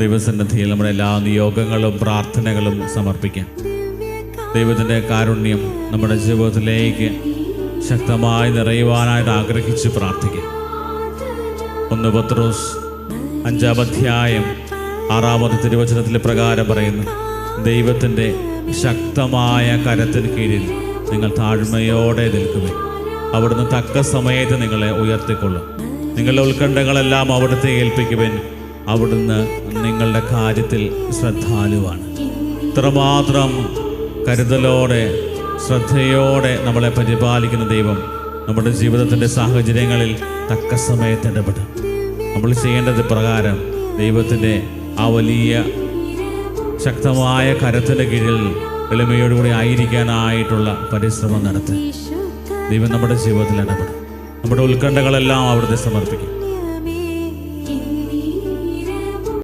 ദൈവസന്നിധിയിൽ നമ്മുടെ എല്ലാ നിയോഗങ്ങളും പ്രാർത്ഥനകളും സമർപ്പിക്കാം. ദൈവത്തിൻ്റെ കാരുണ്യം നമ്മുടെ ജീവിതത്തിലേക്ക് ശക്തമായി നിറയുവാനായിട്ട് ആഗ്രഹിച്ച് പ്രാർത്ഥിക്കാം. 1 പത്രോസ് 5-ാം അധ്യായം 6-ാമത്തെ തിരുവചനത്തിൽ പ്രകാരം പറയുന്നു, ദൈവത്തിൻ്റെ ശക്തമായ കരത്തിന് കീഴിൽ നിങ്ങൾ താഴ്മയോടെ നിൽക്കുവിൻ. അവിടുന്ന് തക്ക സമയത്ത് നിങ്ങളെ ഉയർത്തിക്കൊള്ളും. നിങ്ങളുടെ ഉത്കണ്ഠകളെല്ലാം അവിടുത്തെ ഏൽപ്പിക്കുവിൻ. അവിടുന്ന് നിങ്ങളുടെ കാര്യത്തിൽ ശ്രദ്ധാലുവാണ്. ഇത്രമാത്രം കരുതലോടെ ശ്രദ്ധയോടെ നമ്മളെ പരിപാലിക്കുന്ന ദൈവം നമ്മുടെ ജീവിതത്തിൻ്റെ സാഹചര്യങ്ങളിൽ തക്ക സമയത്ത് ഇടപെടും. നമ്മൾ ചെയ്യേണ്ടത് പ്രകാരം ദൈവത്തിൻ്റെ ആ വലിയ ശക്തമായ കരത്തിൻ്റെ കീഴിൽ എളിമയോടുകൂടി ആയിരിക്കാനായിട്ടുള്ള പരിശ്രമം നടത്തുക. ദൈവം നമ്മുടെ ജീവിതത്തിൽ ഇടപെടും. നമ്മുടെ ഉത്കണ്ഠകളെല്ലാം അവിടുത്തെ സമർപ്പിക്കും.